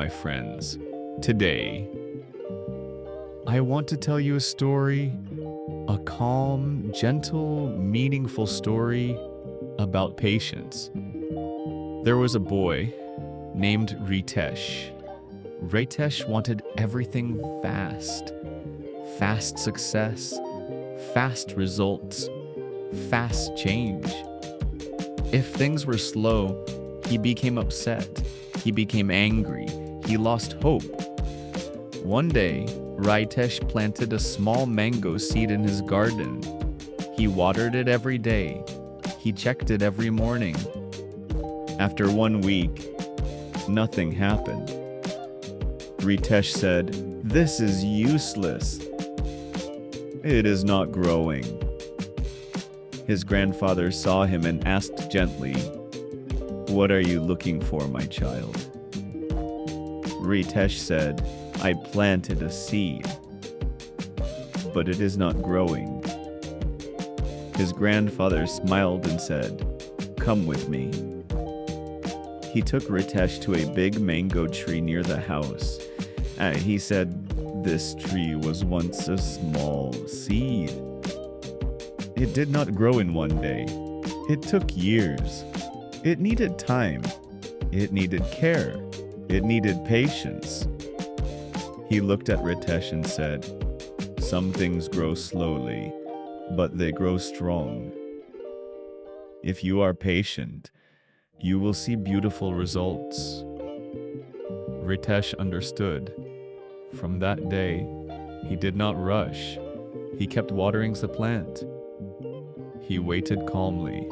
my friends. Today, I want to tell you a story, a calm, gentle, meaningful story about patience. There was a boy named Ritesh. Ritesh wanted everything fast. Fast success, fast results, fast change. If things were slow, he became upset. He became angry. He lost hope. One day, Ritesh planted a small mango seed in his garden. He watered it every day. He checked it every morning. After 1 week, nothing happened. Ritesh said, "This is useless. It is not growing." His grandfather saw him and asked gently, "What are you looking for, my child?" Ritesh said, "I planted a seed, but it is not growing." His grandfather smiled and said, "Come with me." He took Ritesh to a big mango tree near the house. He said, "This tree was once a small seed. It did not grow in one day. It took years. It needed time. It needed care. It needed patience." He looked at Ritesh and said, "Some things grow slowly, but they grow strong. If you are patient, you will see beautiful results." Ritesh understood. From that day, he did not rush. He kept watering the plant. He waited calmly.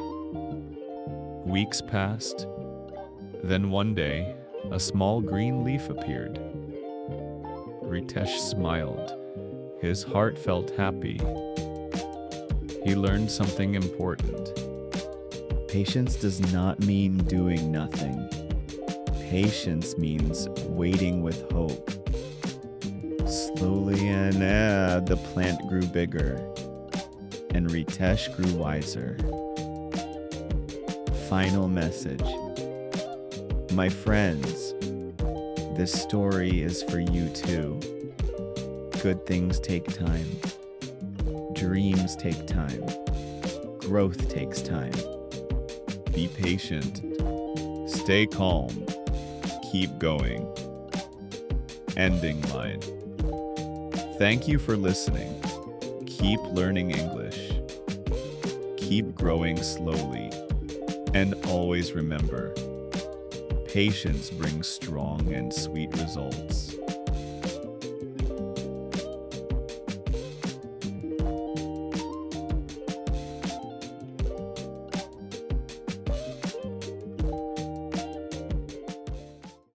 Weeks passed. Then one day, a small green leaf appeared. Ritesh smiled. His heart felt happy. He learned something important. Patience does not mean doing nothing. Patience means waiting with hope. Slowly the plant grew bigger, and Ritesh grew wiser. Final message. My friends, this story is for you too. Good things take time. Dreams take time. Growth takes time. Be patient. Stay calm. Keep going. Ending line. Thank you for listening. Keep learning English. Keep growing slowly. And always remember, patience brings strong and sweet results.